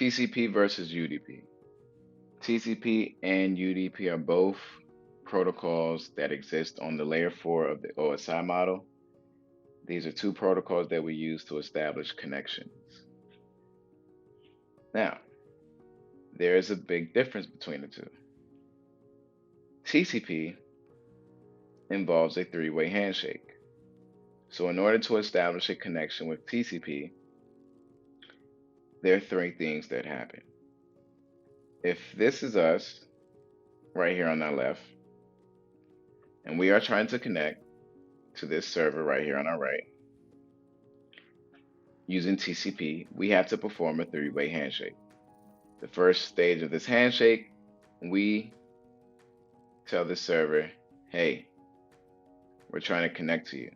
TCP versus UDP. TCP and UDP are both protocols that exist on the layer 4 of the OSI model. These are two protocols that we use to establish connections. Now, there is a big difference between the two. TCP involves a three-way handshake. So in order to establish a connection with TCP, there are three things that happen. If this is us, right here on our left, and we are trying to connect to this server right here on our right, using TCP, we have to perform a three-way handshake. The first stage of this handshake, we tell the server, hey, we're trying to connect to you.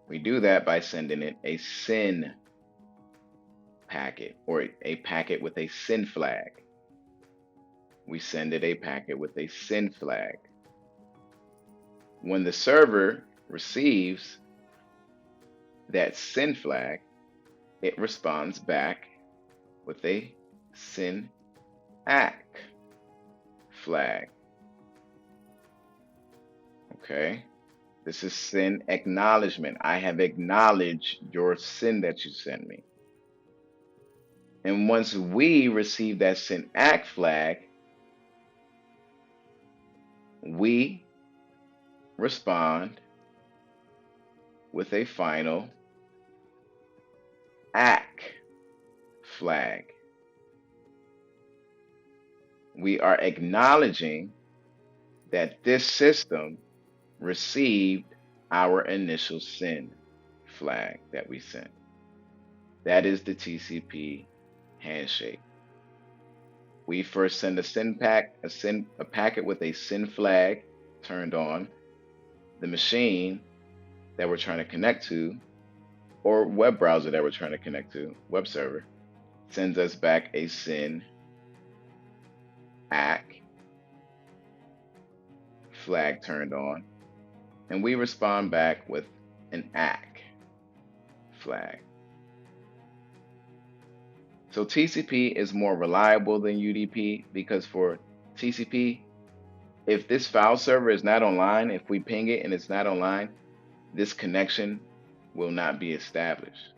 We do that by sending it a SYN packet, or a packet with a SYN flag. We send it a packet with a SYN flag. When the server receives that SYN flag, it responds back with a SYN ACK flag. Okay, this is SYN acknowledgement. I have acknowledged your SYN that you sent me. And once we receive that SYN ACK flag, we respond with a final ACK flag. We are acknowledging that this system received our initial SYN flag that we sent. That is the TCP handshake. We first send a packet with a SYN flag turned on. The machine that we're trying to connect to, or web browser that we're trying to connect to, web server, sends us back a SYN ACK flag turned on, and we respond back with an ACK flag. So TCP is more reliable than UDP because for TCP, if this file server is not online, if we ping it and it's not online, this connection will not be established.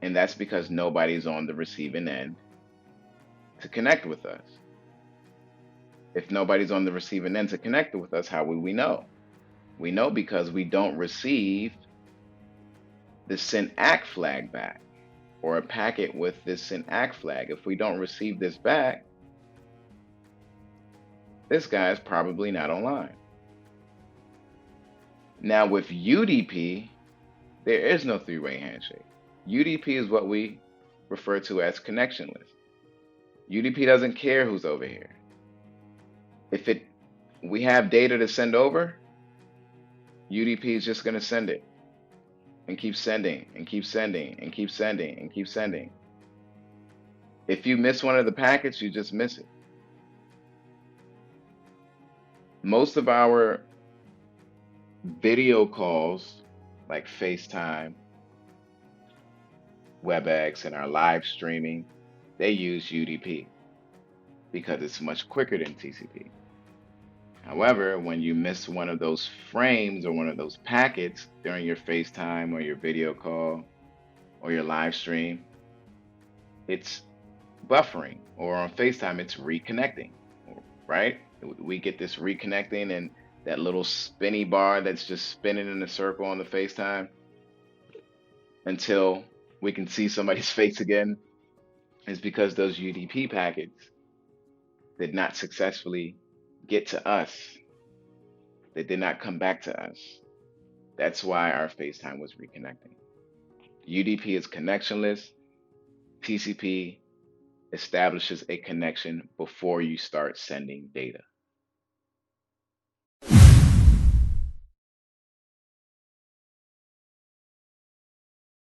And that's because nobody's on the receiving end to connect with us. If nobody's on the receiving end to connect with us, how will we know? We know because we don't receive the SYN ACK flag back, or a packet with this SYN ACK flag. If we don't receive this back, this guy is probably not online. Now with UDP, there is no three-way handshake. UDP is what we refer to as connectionless. UDP doesn't care who's over here. If we have data to send over, UDP is just going to send it and keep sending and keep sending and keep sending and keep sending. If you miss one of the packets, you just miss it. Most of our video calls, like FaceTime, WebEx, and our live streaming, they use UDP because it's much quicker than TCP. However, when you miss one of those frames or one of those packets during your FaceTime or your video call or your live stream, it's buffering, or on FaceTime, it's reconnecting, right? We get this reconnecting and that little spinny bar that's just spinning in a circle on the FaceTime until we can see somebody's face again. Is because those UDP packets did not successfully get to us. They did not come back to us. That's why our FaceTime was reconnecting. UDP is connectionless. TCP establishes a connection before you start sending data.